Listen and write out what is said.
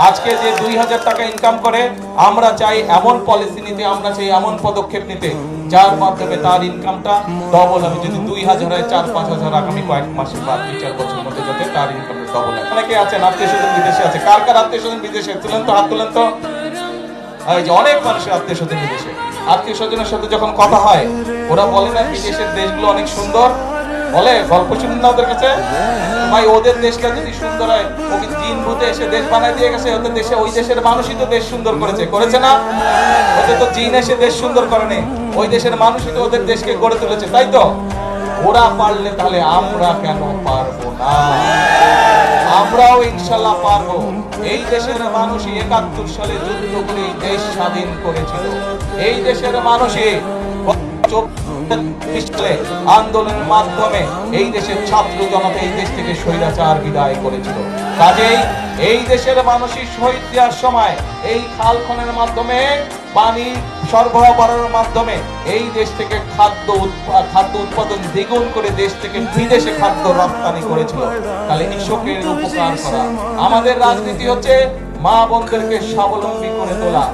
আজকে যে 2000 টাকা ইনকাম করে, আমরা চাই এমন পলিসি নিতে, আমরা চাই এমন পদক্ষেপ নিতে যার মাধ্যমে তার ইনকামটা ডবল হবে। যদি 2000 হয় 4-5 হাজার আগামী কয়েক মাসে বা 2-4 বছরের মধ্যে যাতে তার ইনকামটা ডবল হয়। অনেকে আছেন আত্মীয় স্বজন বিদেশে আছে, কার কার আত্মীয় স্বজন বিদেশে তুলেন তো, হাত তুলেন তো। এই যে অনেক মানুষের আত্মীয় স্বজন বিদেশে, আত্মীয় স্বজনের সাথে যখন কথা হয় ওরা বলে না বিদেশের দেশগুলো অনেক সুন্দর, বলে গল্প শুনুন না ওদের কাছে, ভাই ওদের দেশটা যদি সুন্দর হয়, ওকে জিন ভূতে এসে দেশ বানায় দিয়ে গেছে, ওদের দেশে ওই দেশের মানুষই তো দেশ সুন্দর করেছে, করেছে না? ওদের তো জিন এসে দেশ সুন্দর করেনি, ওই দেশের মানুষই তো ওদের দেশকে গড়ে তুলেছে, তাই তো? ওরা পারলে তাহলে আমরা কেন পারবো না? আমরাও ইনশাল্লাহ পারবো। এই দেশের মানুষই 71 সালে যুদ্ধ করে এই দেশ স্বাধীন করেছিল। এই দেশের মানুষই আন্দোলনের মাধ্যমে এই দেশের ছাত্র জনতা এই দেশ থেকে স্বৈরাচার বিদায় করেছিল। কাজেই এই দেশের মানুষই শহীদ দেওয়ার সময় এই খাল খননের মাধ্যমে, পানি সরবরাহ করার মাধ্যমে এই দেশ থেকে খাদ্য উৎপাদন দ্বিগুণ করে দেশ থেকে বিদেশে খাদ্য রপ্তানি করেছিল। তাহলে কৃষকের উপকার করা। আমাদের রাজনীতি হচ্ছে মা বোনদেরকে স্বাবলম্বী করে তোলা।